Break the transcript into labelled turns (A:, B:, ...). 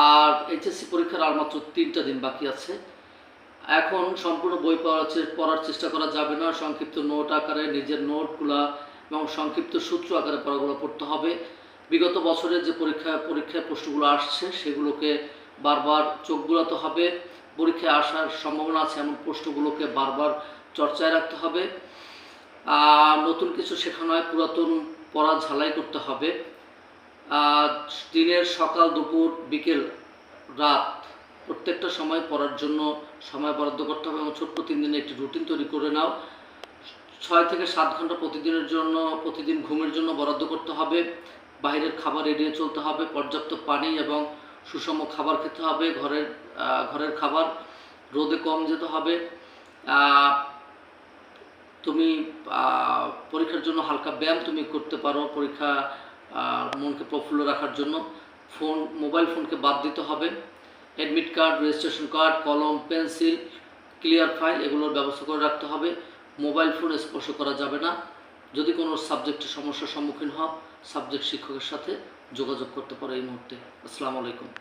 A: আর HSC পরীক্ষার আর মাত্র 3টা দিন বাকি আছে। এখন সম্পূর্ণ বই পড়ার চেষ্টা করা যাবে না। সংক্ষিপ্ত নোট আকারে নিজের নোটগুলা এবং সংক্ষিপ্ত সূত্র আকারে পড়াগুলো পড়তে হবে। বিগত বছরের যে পরীক্ষায় প্রশ্নগুলো আসছে সেগুলোকে বারবার চোখ বুলাতে হবে। পরীক্ষায় আসার সম্ভাবনা আছে এমন প্রশ্নগুলোকে বারবার চর্চায় রাখতে হবে। নতুন কিছু শেখানো হয়, পুরাতন পড়া ঝালাই করতে হবে। দিনের সকাল, দুপুর, বিকেল, রাত প্রত্যেকটা সময় পড়ার জন্য সময় বরাদ্দ করতে হবে এবং ছোট্ট 3 দিনে একটি রুটিন তৈরি করে নাও। 6 থেকে 7 ঘন্টা প্রতিদিন ঘুমের জন্য বরাদ্দ করতে হবে। বাইরের খাবার এড়িয়ে চলতে হবে। পর্যাপ্ত পানি এবং সুষম খাবার খেতে হবে। ঘরের খাবার, রোদে কম যেতে হবে। তুমি পরীক্ষার জন্য হালকা ব্যায়াম তুমি করতে পারো মনকে প্রফুল্ল রাখার জন্য। মোবাইল ফোনকে বাদ দিতে হবে। অ্যাডমিট কার্ড, রেজিস্ট্রেশন কার্ড, কলম, পেন্সিল, ক্লিয়ার ফাইল এগুলোর ব্যবস্থা করে রাখতে হবে। মোবাইল ফোন স্পর্শ করা যাবে না। যদি কোনো সাবজেক্টের সমস্যার সম্মুখীন হও, সাবজেক্ট শিক্ষকের সাথে যোগাযোগ করতে পারো এই মুহূর্তে। আসসালামু আলাইকুম।